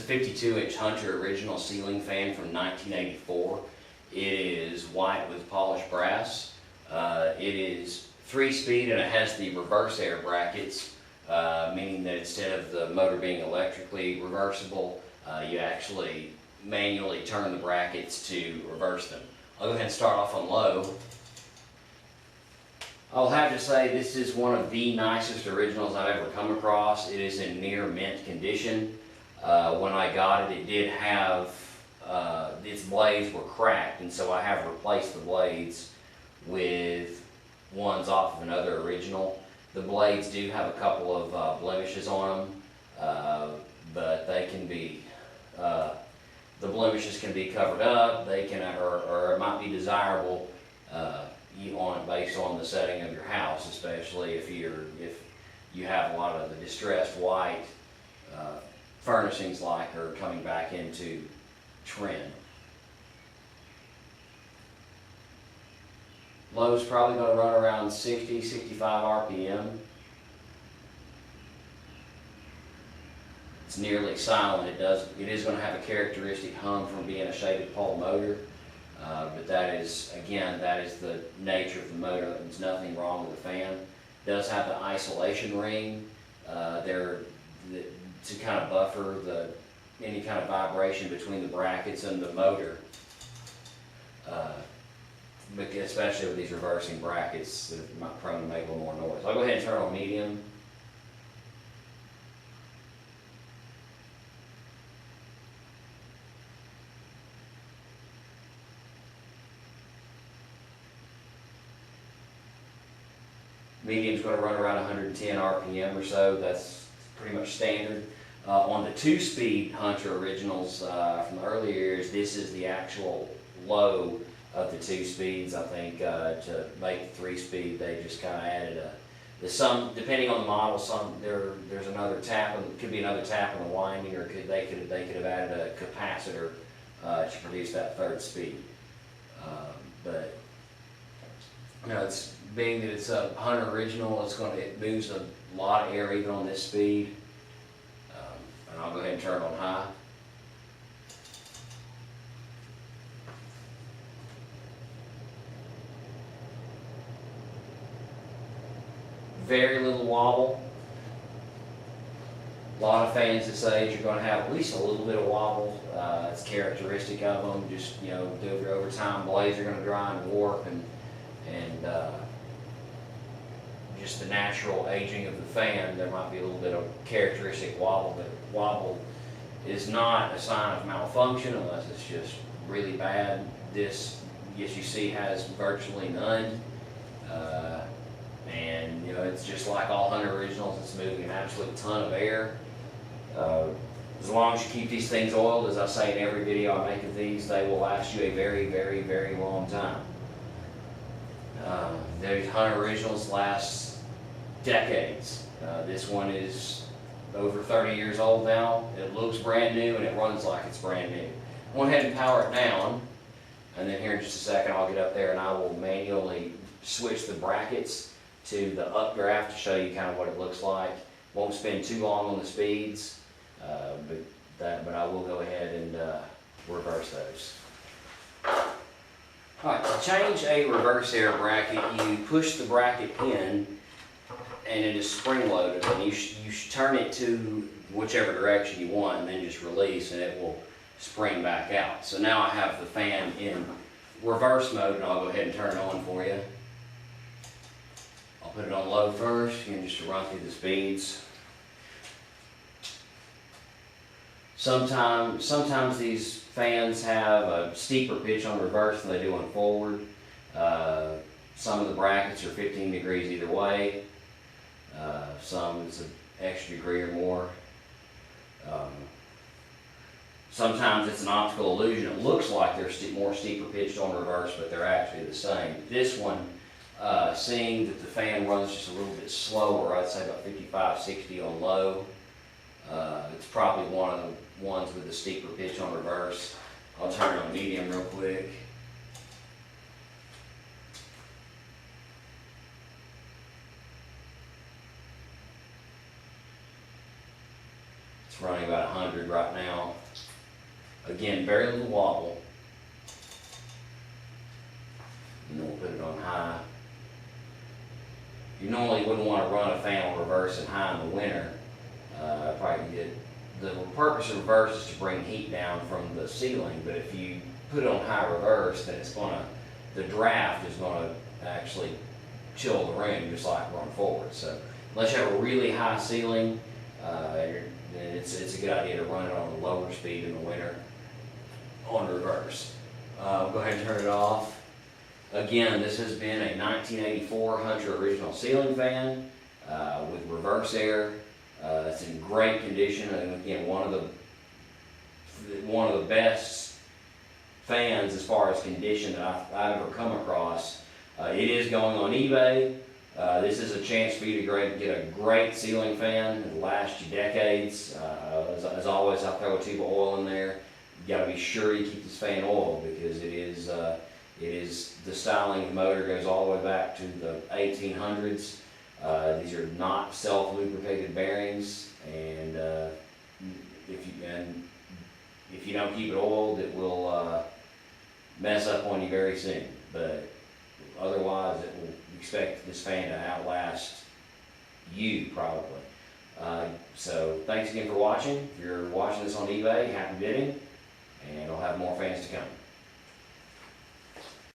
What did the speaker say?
a 52-inch Hunter original ceiling fan from 1984. It is white with polished brass. It is 3-speed and it has the Reversaire brackets, meaning that instead of the motor being electrically reversible, you actually manually turn the brackets to reverse them. I'll go ahead and start off on low. I'll have to say this is one of the nicest originals I've ever come across. It is in near mint condition. When I got it, it did have, its blades were cracked, and so I have replaced the blades with ones off of another original. The blades do have a couple of blemishes on them, but they can be, the blemishes can be covered up. They can, or it might be desirable on it based on the setting of your house, especially if you have a lot of the distressed white furnishings like are coming back into trend. Low's probably going to run around 60, 65 RPM. It's nearly silent. It is going to have a characteristic hum from being a shaded pole motor. But that is the nature of the motor. There's nothing wrong with the fan. It does have the isolation ring there to kind of buffer any kind of vibration between the brackets and the motor. Especially with these reversing brackets that are prone to make a little more noise. I'll go ahead and turn on medium. Medium's going to run around 110 RPM or so. That's pretty much standard. On the 2-speed Hunter originals from the earlier years, this is the actual low of the 2 speeds. I think to make the 3-speed, they just kind of added depending on the model, there's another tap, and could be another tap in the winding, or they could have added a capacitor to produce that 3rd speed. But you know, it's being that it's a Hunter original, it moves a lot of air even on this speed. And I'll go ahead and turn it on high. Very little wobble. A lot of fans this age are going to have at least a little bit of wobble. It's characteristic of them. Just, you know, over time, blades are going to dry and warp, and just the natural aging of the fan, there might be a little bit of characteristic wobble, but wobble is not a sign of malfunction unless it's just really bad. This, as you see, has virtually none. And you know, it's just like all Hunter originals, it's moving an absolute ton of air. As long as you keep these things oiled, as I say in every video I make of these, they will last you a very, very, very long time. These Hunter originals last decades. This one is over 30 years old now. It looks brand new and it runs like it's brand new. I went ahead and power it down, and then here in just a second I'll get up there and I will manually switch the brackets to the updraft to show you kind of what it looks like. Won't spend too long on the speeds, but I will go ahead and reverse those. Alright, to change a Reversaire bracket, you push the bracket in and it is spring loaded, and you turn it to whichever direction you want and then just release and it will spring back out. So now I have the fan in reverse mode, and I'll go ahead and turn it on for you. I'll put it on low first, again, just to run through the speeds. Sometimes these fans have a steeper pitch on reverse than they do on forward. Some of the brackets are 15 degrees either way. Some it's an extra degree or more. Sometimes it's an optical illusion. It looks like they're more steeper pitched on reverse, but they're actually the same. This one, seeing that the fan runs just a little bit slower, I'd say about 55, 60 on low. It's probably one of the ones with the steeper pitch on reverse. I'll turn it on medium real quick. It's running about 100 right now. Again, very little wobble. And then we'll put it on high. You normally wouldn't want to run a fan on reverse and high in the winter. Probably get the purpose of reverse is to bring heat down from the ceiling, but if you put it on high reverse, then the draft is gonna actually chill the room just like going forward. So unless you have a really high ceiling, then it's a good idea to run it on a lower speed in the winter on reverse. Go ahead and turn it off. Again, this has been a 1984 Hunter original ceiling fan with Reversaire. It's in great condition, and again, one of the best fans as far as condition that I've ever come across. It is going on eBay. This is a chance for you to get a great ceiling fan that'll last you decades. As always, I'll throw a tube of oil in there. You got to be sure you keep this fan oiled because it is the styling of the motor goes all the way back to the 1800s. These are not self-lubricated bearings, and if you don't keep it oiled, it will mess up on you very soon. But otherwise, expect this fan to outlast you probably. So thanks again for watching. If you're watching this on eBay, happy bidding, and I'll have more fans to come.